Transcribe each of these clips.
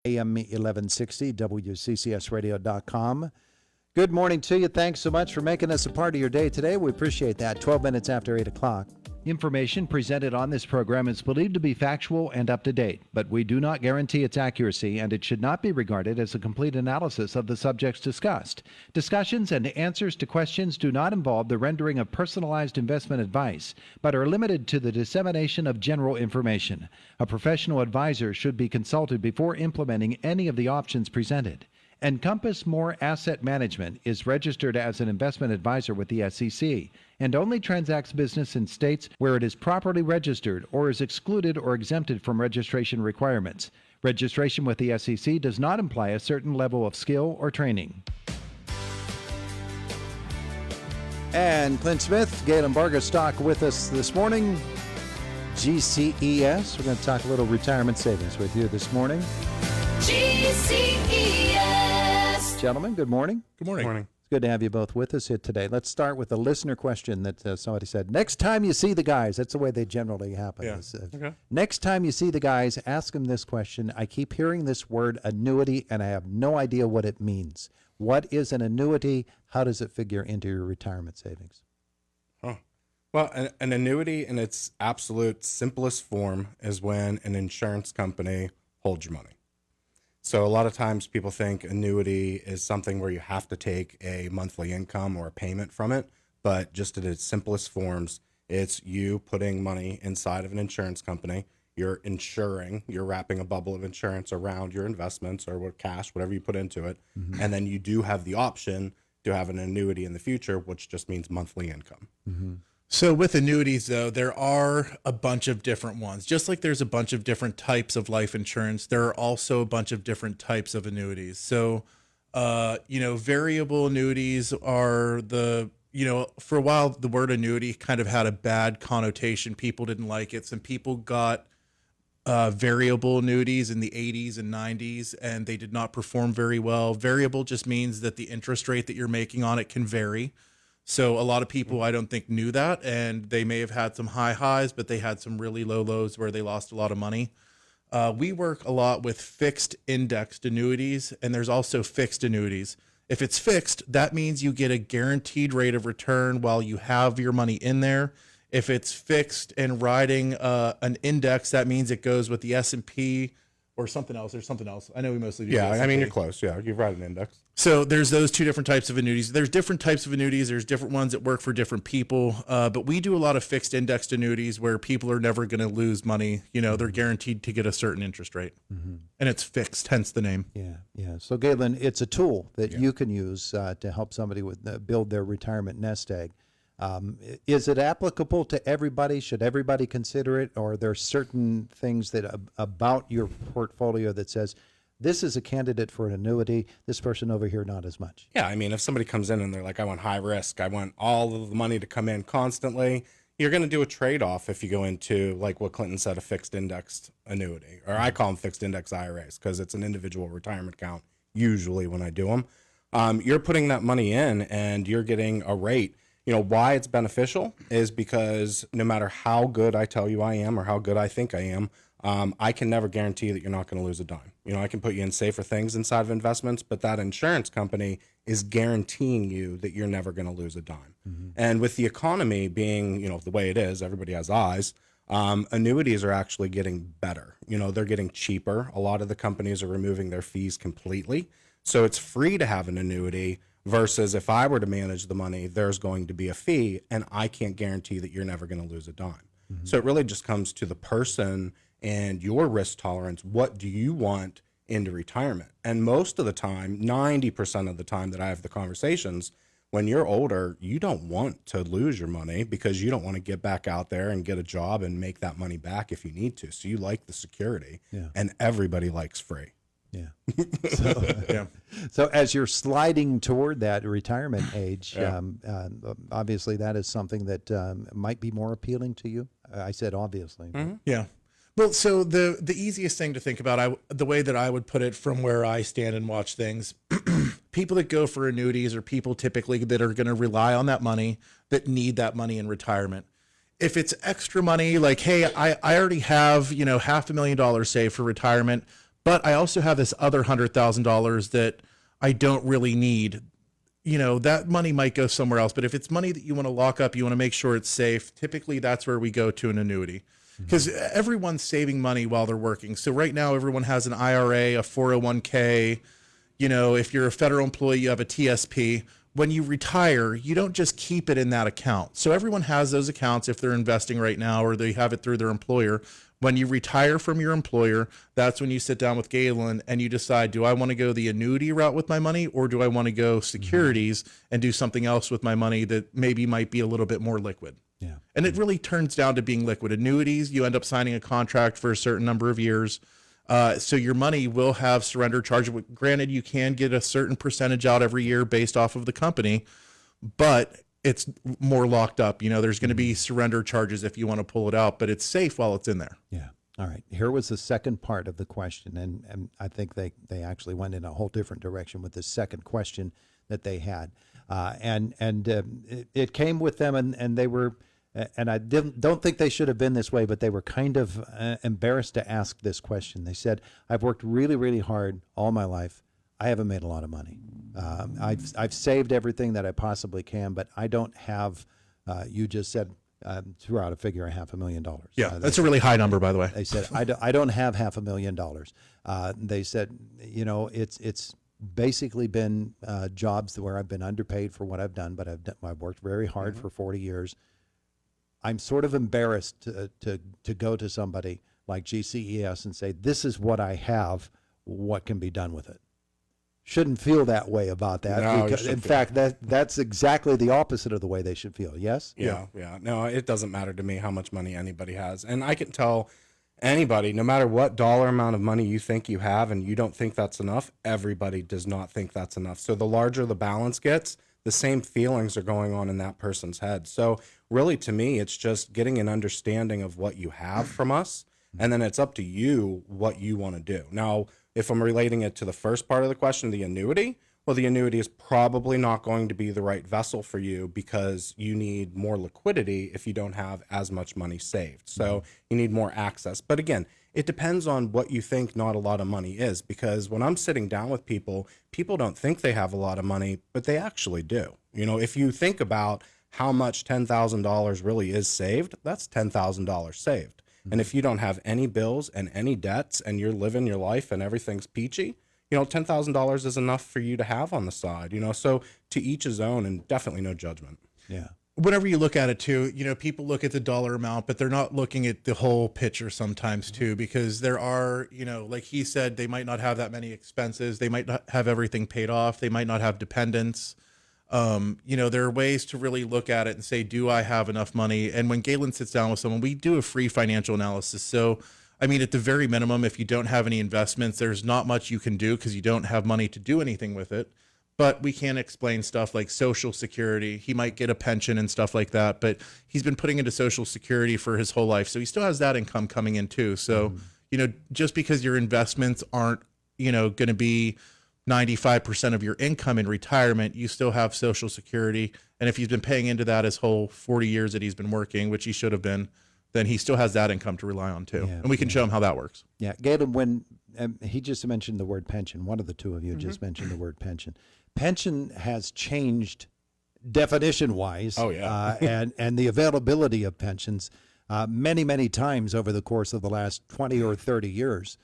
AM 1160, WCCSradio.com. Good morning to you. Thanks so much for making us a part of your day today. We appreciate that. 12 minutes after 8 o'clock. Information presented on this program is believed to be factual and up to date, but we do not guarantee its accuracy, and it should not be regarded as a complete analysis of the subjects discussed. Discussions and answers to questions do not involve the rendering of personalized investment advice, but are limited to the dissemination of general information. A professional advisor should be consulted before implementing any of the options presented. Encompass More Asset Management is registered as an investment advisor with the SEC and only transacts business in states where it is properly registered or is excluded or exempted from registration requirements. Registration with the SEC does not imply a certain level of skill or training. And Clint Smith, Galen Bargastock with us this morning. GCES, we're going to talk a little retirement savings with you this morning. GCES. Gentlemen, good morning. Good morning. Good morning. It's good to have you both with us here today. Let's start with a listener question that somebody said. Next time you see the guys, that's the way they generally happen. Yeah. Okay. Next time you see the guys, ask them this question. I keep hearing this word annuity, and I have no idea what it means. What is an annuity? How does it figure into your retirement savings? Well, an annuity in its absolute simplest form is when an insurance company holds your money. So a lot of times people think annuity is something where you have to take a monthly income or a payment from it, but just in its simplest forms, it's you putting money inside of an insurance company. You're insuring, you're wrapping a bubble of insurance around your investments or what cash, whatever you put into it. Mm-hmm. And then you do have the option to have an annuity in the future, which just means monthly income. Mm-hmm. So with annuities, though, there are a bunch of different ones. Just like there's a bunch of different types of life insurance, there are also a bunch of different types of annuities. So, variable annuities are for a while, the word annuity kind of had a bad connotation. People didn't like it. Some people got variable annuities in the 80s and 90s, and they did not perform very well. Variable just means that the interest rate that you're making on it can vary. So a lot of people, I don't think, knew that, and they may have had some high highs, but they had some really low lows where they lost a lot of money. We work a lot with fixed indexed annuities, and there's also fixed annuities. If it's fixed, that means you get a guaranteed rate of return while you have your money in there. If it's fixed and riding an index, that means it goes with the S&P or something else. There's something else. I know we mostly do. Yeah, I mean, you're close. Yeah, you ride an index. So there's those two different types of annuities. There's different types of annuities. There's different ones that work for different people. But we do a lot of fixed indexed annuities where people are never going to lose money. They're guaranteed to get a certain interest rate. Mm-hmm. And it's fixed, hence the name. Yeah. So, Galen, it's a tool that you can use to help somebody build their retirement nest egg. Is it applicable to everybody? Should everybody consider it? Or are there certain things that about your portfolio that says, this is a candidate for an annuity, this person over here, not as much? Yeah, I mean, if somebody comes in and they're like, I want high risk, I want all of the money to come in constantly, you're going to do a trade-off if you go into, like what Clinton said, a fixed indexed annuity. Or I call them fixed index IRAs because it's an individual retirement account, usually when I do them. You're putting that money in and you're getting a rate. Why it's beneficial is because no matter how good I tell you I am or how good I think I am, I can never guarantee that you're not going to lose a dime. I can put you in safer things inside of investments, but that insurance company is guaranteeing you that you're never going to lose a dime. Mm-hmm. And with the economy being, the way it is, everybody has eyes, annuities are actually getting better. They're getting cheaper. A lot of the companies are removing their fees completely. So it's free to have an annuity versus if I were to manage the money, there's going to be a fee and I can't guarantee that you're never going to lose a dime. Mm-hmm. So it really just comes to the person and your risk tolerance. What do you want into retirement? And most of the time, 90% of the time that I have the conversations, when you're older, you don't want to lose your money because you don't want to get back out there and get a job and make that money back if you need to. So you like the security, and everybody likes free. Yeah. So as you're sliding toward that retirement age, obviously that is something that might be more appealing to you. I said obviously. Mm-hmm. Yeah. Well, so the easiest thing to think about, the way that I would put it from where I stand and watch things, people that go for annuities are people typically that are going to rely on that money, that need that money in retirement. If it's extra money, like, hey, I already have, $500,000 saved for retirement, but I also have this other $100,000 that I don't really need. That money might go somewhere else, but if it's money that you want to lock up, you want to make sure it's safe. Typically that's where we go to an annuity, because everyone's saving money while they're working. So right now everyone has an IRA, a 401k. If you're a federal employee, you have a TSP. When you retire, you don't just keep it in that account. So everyone has those accounts if they're investing right now, or they have it through their employer. When you retire from your employer, that's when you sit down with Galen and you decide, do I want to go the annuity route with my money, or do I want to go securities and do something else with my money that maybe might be a little bit more liquid? Yeah. And it really turns down to being liquid. Annuities, you end up signing a contract for a certain number of years. So your money will have surrender charge. Granted, you can get a certain percentage out every year based off of the company, but it's more locked up. There's going to be surrender charges if you want to pull it out, but it's safe while it's in there. Yeah. All right. Here was the second part of the question, and I think they actually went in a whole different direction with the second question that they had, it came with them, and they were, and I don't think they should have been this way, but they were kind of embarrassed to ask this question. They said, "I've worked really, really hard all my life. I haven't made a lot of money. I've saved everything that I possibly can, but I don't have." You just said threw out a figure of $500,000. Yeah, that's a really high number, by the way. They said, I don't have $500,000. They said, it's basically been jobs where I've been underpaid for what I've done, but I've worked very hard for 40 years. I'm sort of embarrassed to go to somebody like GCES and say, this is what I have. What can be done with it? Shouldn't feel that way about that. No, because, in fact, that's exactly the opposite of the way they should feel. Yes? Yeah. No, it doesn't matter to me how much money anybody has. And I can tell anybody, no matter what dollar amount of money you think you have and you don't think that's enough, everybody does not think that's enough. So the larger the balance gets, the same feelings are going on in that person's head. So really, to me, it's just getting an understanding of what you have from us. And then it's up to you what you want to do. Now, if I'm relating it to the first part of the question, the annuity, well, the annuity is probably not going to be the right vessel for you because you need more liquidity if you don't have as much money saved. So you need more access. But again, it depends on what you think not a lot of money is, because when I'm sitting down with people, people don't think they have a lot of money, but they actually do. If you think about how much $10,000 really is saved, that's $10,000 saved. And if you don't have any bills and any debts and you're living your life and everything's peachy, $10,000 is enough for you to have on the side, so to each his own, and definitely no judgment. Yeah. Whenever you look at it too, people look at the dollar amount, but they're not looking at the whole picture sometimes too, because there are, like he said, they might not have that many expenses. They might not have everything paid off. They might not have dependents. There are ways to really look at it and say, do I have enough money? And when Galen sits down with someone, we do a free financial analysis. So, at the very minimum, if you don't have any investments, there's not much you can do because you don't have money to do anything with it. But we can explain stuff like Social Security. He might get a pension and stuff like that, but he's been putting into Social Security for his whole life. So he still has that income coming in too. So, just because your investments aren't, going to be 95% of your income in retirement, you still have Social Security. And if he's been paying into that his whole 40 years that he's been working, which he should have been, then he still has that income to rely on too. And we can show him how that works. Yeah. Galen, when he just mentioned the word pension, one of the two of you just mentioned the word pension. Pension has changed definition-wise. Oh, yeah. and the availability of pensions many, many times over the course of the last 20 or 30 years.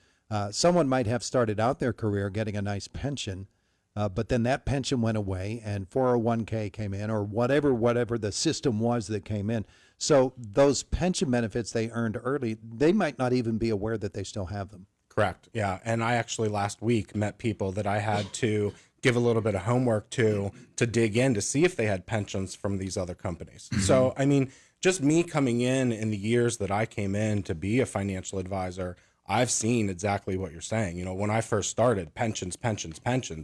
Someone might have started out their career getting a nice pension, but then that pension went away and 401k came in, or whatever the system was that came in. So those pension benefits they earned early, they might not even be aware that they still have them. Correct. Yeah. And I actually last week met people that I had to give a little bit of homework to dig in to see if they had pensions from these other companies. So, just me coming in the years that I came in to be a financial advisor, I've seen exactly what you're saying. When I first started, pensions,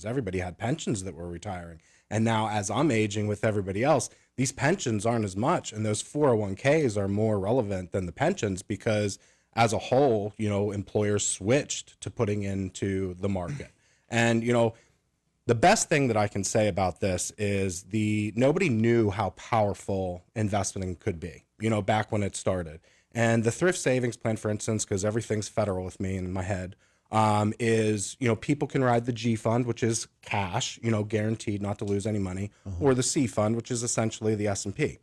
everybody had pensions that were retiring. And now as I'm aging with everybody else, these pensions aren't as much. And those 401ks are more relevant than the pensions because as a whole, employers switched to putting into the market. And, the best thing that I can say about this is nobody knew how powerful investing could be, back when it started. And the thrift savings plan, for instance, because everything's federal with me in my head, is, people can ride the G fund, which is cash, guaranteed not to lose any money, or the C fund, which is essentially the S&P.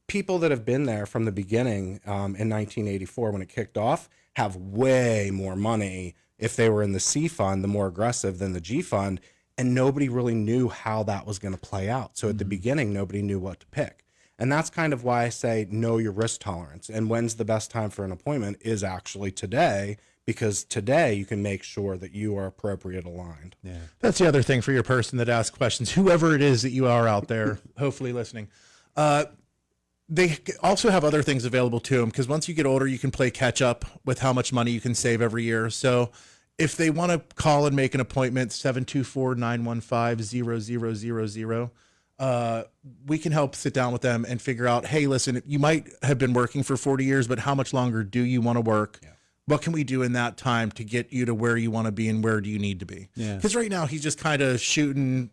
People that have been there from the beginning in 1984 when it kicked off have way more money if they were in the C fund, the more aggressive, than the G fund, and nobody really knew how that was going to play out. So at the beginning, nobody knew what to pick. And that's kind of why I say know your risk tolerance. And when's the best time for an appointment is actually today, because today you can make sure that you are appropriate aligned. Yeah. That's the other thing for your person that asks questions, whoever it is that you are out there, hopefully listening. They also have other things available to them, because once you get older, you can play catch up with how much money you can save every year. So if they want to call and make an appointment, 724-915-0000, we can help sit down with them and figure out, hey, listen, you might have been working for 40 years, but how much longer do you want to work? Yeah. What can we do in that time to get you to where you want to be and where do you need to be? Because right now he's just kind of shooting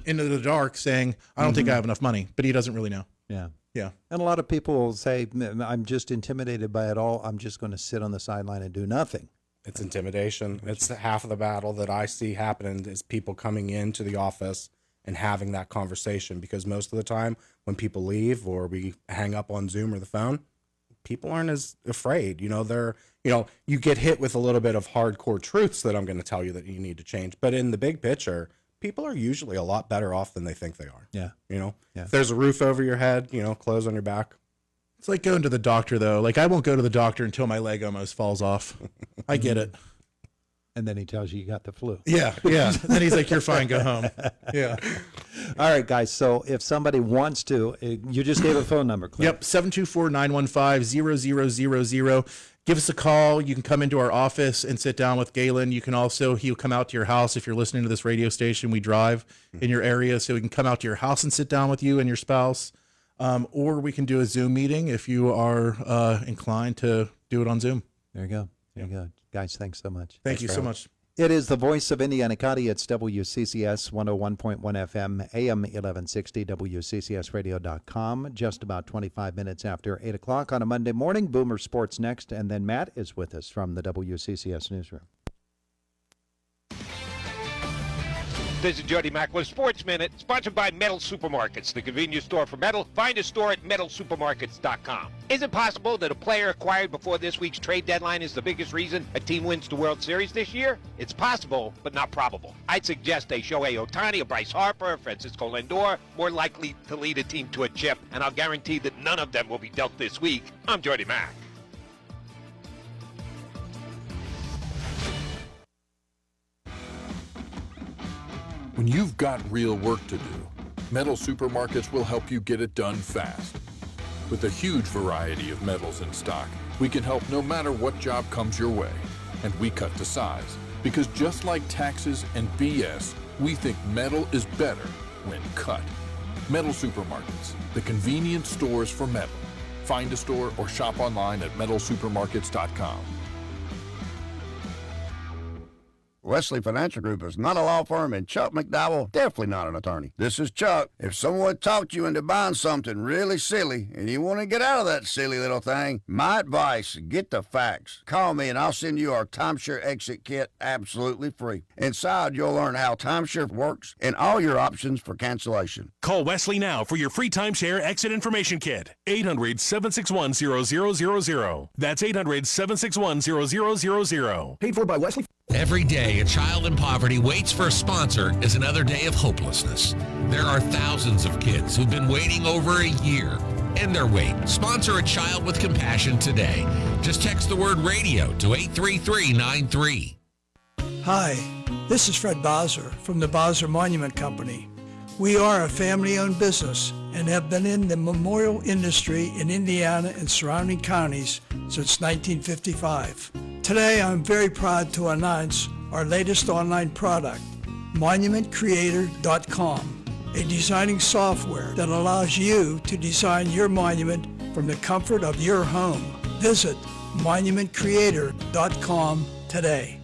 into the dark saying, I don't think I have enough money, but he doesn't really know. Yeah. Yeah. And a lot of people will say, I'm just intimidated by it all. I'm just going to sit on the sideline and do nothing. It's intimidation. It's half of the battle that I see happening is people coming into the office and having that conversation, because most of the time when people leave or we hang up on Zoom or the phone, people aren't as afraid. You get hit with a little bit of hardcore truths that I'm going to tell you that you need to change. But in the big picture, people are usually a lot better off than they think they are. Yeah. If there's a roof over your head, clothes on your back. It's like going to the doctor, though. Like, I won't go to the doctor until my leg almost falls off. I get it. And then he tells you got the flu. Yeah. Then he's like, you're fine, go home. Yeah. All right, guys. So if somebody wants to, you just gave a phone number, Clint. Yep, 724-915-0000. Give us a call. You can come into our office and sit down with Galen. You can also, he'll come out to your house. If you're listening to this radio station, we drive in your area, so we can come out to your house and sit down with you and your spouse. Or we can do a Zoom meeting if you are inclined to do it on Zoom. There you go. There you go. Guys, thanks so much. Thank you so much. It is the voice of Indiana County. It's WCCS 101.1 FM, AM 1160, WCCSradio.com. Just about 25 minutes after 8 o'clock on a Monday morning. Boomer Sports next, and then Matt is with us from the WCCS newsroom. This is Jody Mack with Sports Minute, sponsored by Metal Supermarkets, the convenience store for metal. Find a store at metalsupermarkets.com. Is it possible that a player acquired before this week's trade deadline is the biggest reason a team wins the World Series this year? It's possible, but not probable. I'd suggest a Shohei Ohtani, a Bryce Harper, Francisco Lindor, more likely to lead a team to a chip, and I'll guarantee that none of them will be dealt this week. I'm Jody Mack. When you've got real work to do, Metal Supermarkets will help you get it done fast. With a huge variety of metals in stock, we can help no matter what job comes your way. And we cut to size, because just like taxes and BS, we think metal is better when cut. Metal Supermarkets, the convenient stores for metal. Find a store or shop online at metalsupermarkets.com. Wesley Financial Group is not a law firm, and Chuck McDowell definitely not an attorney. This is Chuck. If someone talked you into buying something really silly and you want to get out of that silly little thing, my advice, get the facts. Call me and I'll send you our timeshare exit kit absolutely free. Inside, you'll learn how timeshare works and all your options for cancellation. Call Wesley now for your free timeshare exit information kit. 800-761-0000. That's 800-761-0000. Paid for by Wesley. Every day, a child in poverty waits for a sponsor is another day of hopelessness. There are thousands of kids who've been waiting over a year. End their wait. Sponsor a child with compassion today. Just text the word radio to 83393. Hi, this is Fred Bowser from the Bowser Monument Company. We are a family-owned business and have been in the memorial industry in Indiana and surrounding counties since 1955. Today, I'm very proud to announce our latest online product, MonumentCreator.com, a designing software that allows you to design your monument from the comfort of your home. Visit MonumentCreator.com today.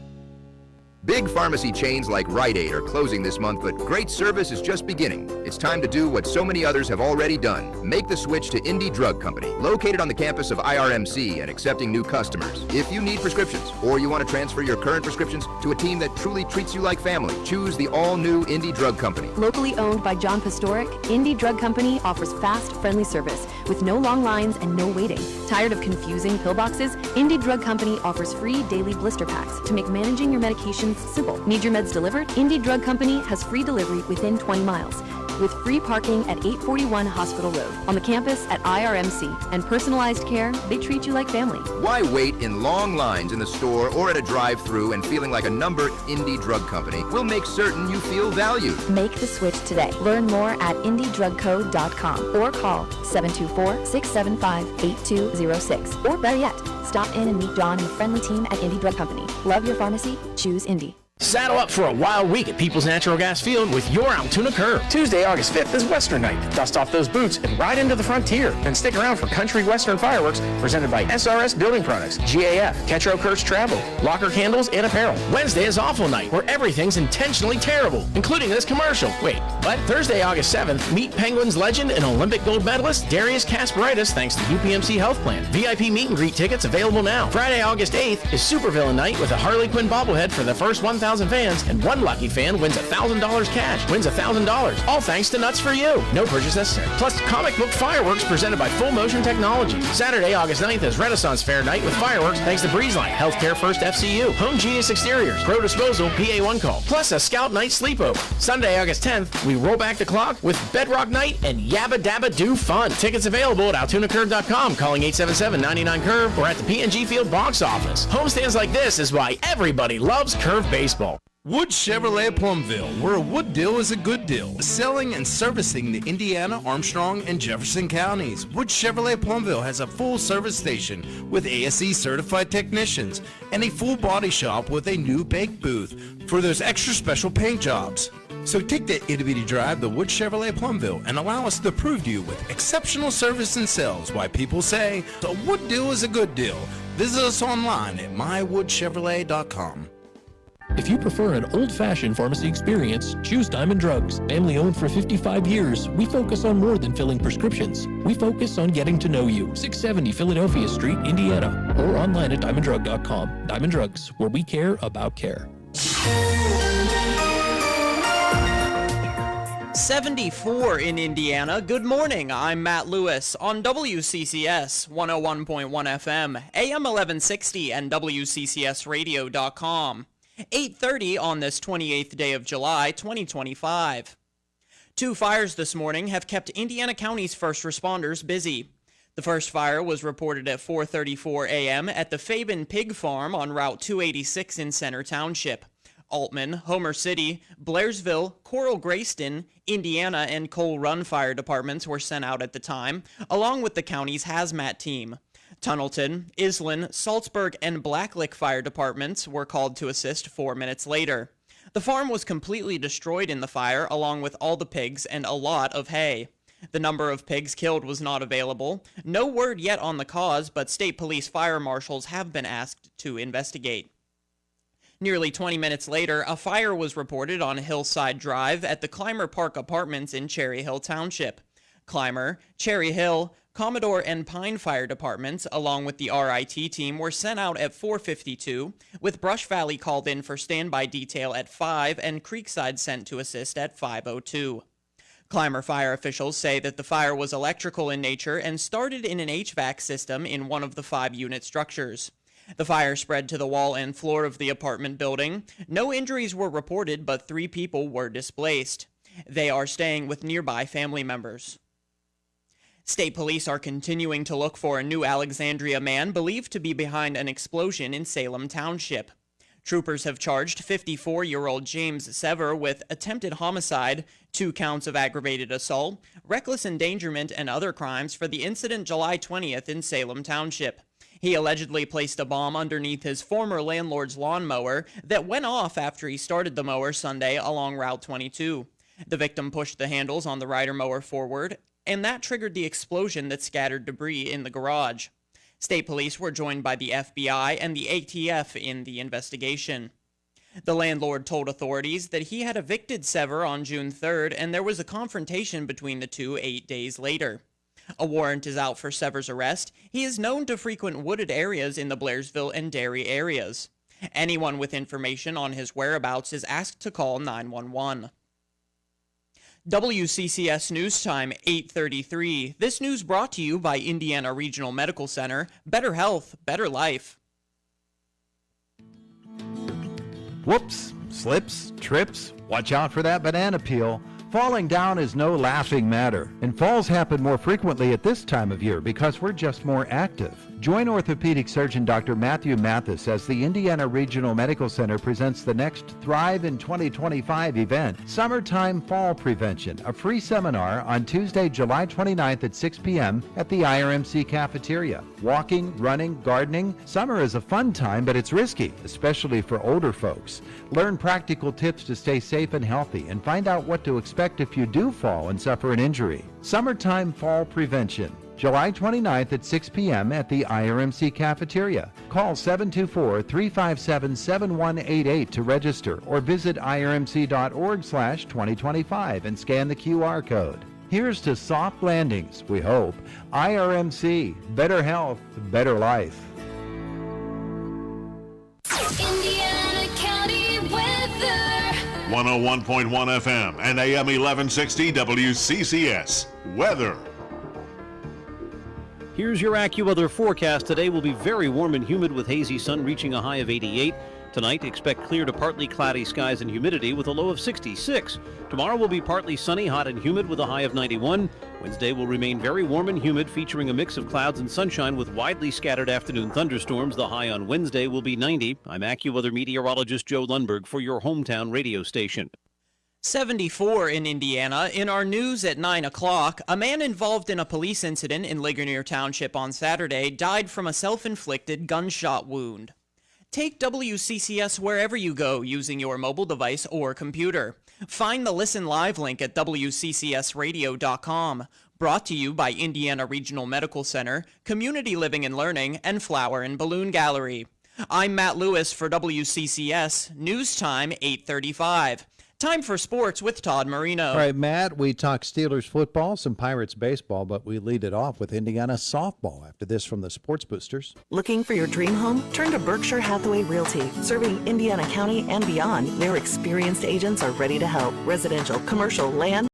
Big pharmacy chains like Rite Aid are closing this month, but great service is just beginning. It's time to do what so many others have already done. Make the switch to Indy Drug Company, located on the campus of IRMC and accepting new customers. If you need prescriptions, or you want to transfer your current prescriptions to a team that truly treats you like family, choose the all-new Indy Drug Company. Locally owned by John Pastoric, Indy Drug Company offers fast, friendly service with no long lines and no waiting. Tired of confusing pillboxes? Indy Drug Company offers free daily blister packs to make managing your medications simple. Need your meds delivered? Indy Drug Company has free delivery within 20 miles. With free parking at 841 Hospital Road, on the campus at IRMC, and personalized care, they treat you like family. Why wait in long lines in the store or at a drive-thru and feeling like a number? Indy Drug Company will make certain you feel valued. Make the switch today. Learn more at indydrugco.com or call 724-675-8206. Or better yet, stop in and meet John and the friendly team at Indy Drug Company. Love your pharmacy. Choose Indy. Saddle up for a wild week at People's Natural Gas Field with your Altoona Curve. Tuesday, August 5th is Western Night. Dust off those boots and ride into the frontier. And stick around for Country Western Fireworks presented by SRS Building Products, GAF, Ketro Kurtz Travel, Locker Candles, and Apparel. Wednesday is Awful Night, where everything's intentionally terrible, including this commercial. Wait, what? Thursday, August 7th, meet Penguins legend and Olympic gold medalist Darius Kasparaitis thanks to UPMC Health Plan. VIP meet and greet tickets available now. Friday, August 8th is Supervillain Night with a Harley Quinn bobblehead for the first 1,000 fans, and one lucky fan wins $1,000 cash, wins $1,000, all thanks to Nuts for You. No purchase necessary. Plus, comic book fireworks presented by Full Motion Technology. Saturday, August 9th is Renaissance Fair Night with fireworks thanks to BreezeLine, Healthcare First FCU, Home Genius Exteriors, Pro Disposal, PA1 Call, plus a Scout Night sleepover. Sunday, August 10th, we roll back the clock with Bedrock Night and Yabba Dabba Do Fun. Tickets available at AltoonaCurve.com, calling 877-99-CURVE, or at the PNG Field box office. Homestands like this is why everybody loves Curve Baseball. Wood Chevrolet Plumville, where a wood deal is a good deal. Selling and servicing the Indiana, Armstrong, and Jefferson counties. Wood Chevrolet Plumville has a full service station with ASE certified technicians and a full body shop with a new bake booth for those extra special paint jobs. So take that itty-bitty drive to Wood Chevrolet Plumville and allow us to prove to you with exceptional service and sales why people say a wood deal is a good deal. Visit us online at mywoodchevrolet.com. If you prefer an old-fashioned pharmacy experience, choose Diamond Drugs. Family-owned for 55 years, we focus on more than filling prescriptions. We focus on getting to know you. 670 Philadelphia Street, Indiana, or online at diamonddrug.com. Diamond Drugs, where we care about care. 74 in Indiana. Good morning. I'm Matt Lewis on WCCS 101.1 FM, AM 1160, and WCCSradio.com. 8:30 on this 28th day of July, 2025. Two fires this morning have kept Indiana County's first responders busy. The first fire was reported at 4:34 a.m. at the Fabin Pig Farm on Route 286 in Center Township. Altman, Homer City, Blairsville, Coral Grayston, Indiana, and Coal Run fire departments were sent out at the time, along with the county's hazmat team. Tunnelton, Islin, Salzburg, and Blacklick fire departments were called to assist 4 minutes later. The farm was completely destroyed in the fire, along with all the pigs and a lot of hay. The number of pigs killed was not available. No word yet on the cause, but state police fire marshals have been asked to investigate. Nearly 20 minutes later, a fire was reported on Hillside Drive at the Clymer Park Apartments in Cherry Hill Township. Clymer, Cherry Hill, Commodore, and Pine fire departments, along with the RIT team, were sent out at 4:52, with Brush Valley called in for standby detail at 5 and Creekside sent to assist at 5:02. Clymer fire officials say that the fire was electrical in nature and started in an HVAC system in one of the 5-unit structures. The fire spread to the wall and floor of the apartment building. No injuries were reported, but 3 people were displaced. They are staying with nearby family members. State police are continuing to look for a new Alexandria man believed to be behind an explosion in Salem Township. Troopers have charged 54-year-old James Sever with attempted homicide, 2 counts of aggravated assault, reckless endangerment, and other crimes for the incident July 20th in Salem Township. He allegedly placed a bomb underneath his former landlord's lawnmower that went off after he started the mower Sunday along Route 22. The victim pushed the handles on the rider mower forward, and that triggered the explosion that scattered debris in the garage. State police were joined by the FBI and the ATF in the investigation. The landlord told authorities that he had evicted Sever on June 3rd, and there was a confrontation between the two 8 days later. A warrant is out for Sever's arrest. He is known to frequent wooded areas in the Blairsville and Derry areas. Anyone with information on his whereabouts is asked to call 911. WCCS News Time, 8:33. This news brought to you by Indiana Regional Medical Center. Better health, better life. Whoops, slips, trips. Watch out for that banana peel. Falling down is no laughing matter, and falls happen more frequently at this time of year because we're just more active. Join orthopedic surgeon Dr. Matthew Mathis as the Indiana Regional Medical Center presents the next Thrive in 2025 event, Summertime Fall Prevention, a free seminar on Tuesday, July 29th at 6 p.m. at the IRMC cafeteria. Walking, running, gardening, summer is a fun time, but it's risky, especially for older folks. Learn practical tips to stay safe and healthy and find out what to expect if you do fall and suffer an injury. Summertime Fall Prevention, July 29th at 6 p.m. at the IRMC cafeteria. Call 724-357-7188 to register or visit irmc.org/2025 and scan the QR code. Here's to soft landings, we hope. IRMC, better health, better life. Indiana County weather. 101.1 FM and AM 1160 WCCS. Weather. Here's your AccuWeather forecast. Today will be very warm and humid with hazy sun reaching a high of 88. Tonight, expect clear to partly cloudy skies and humidity with a low of 66. Tomorrow will be partly sunny, hot and humid with a high of 91. Wednesday will remain very warm and humid, featuring a mix of clouds and sunshine with widely scattered afternoon thunderstorms. The high on Wednesday will be 90. I'm AccuWeather meteorologist Joe Lundberg for your hometown radio station. 74 in Indiana. In our news at 9 o'clock, a man involved in a police incident in Ligonier Township on Saturday died from a self-inflicted gunshot wound. Take WCCS wherever you go using your mobile device or computer. Find the Listen Live link at WCCSradio.com. Brought to you by Indiana Regional Medical Center, Community Living and Learning, and Flower and Balloon Gallery. I'm Matt Lewis for WCCS. News time 8:35. Time for sports with Todd Marino. All right, Matt, we talk Steelers football, some Pirates baseball, but we lead it off with Indiana softball after this from the Sports Boosters. Looking for your dream home? Turn to Berkshire Hathaway Realty. Serving Indiana County and beyond, their experienced agents are ready to help. Residential, commercial, land,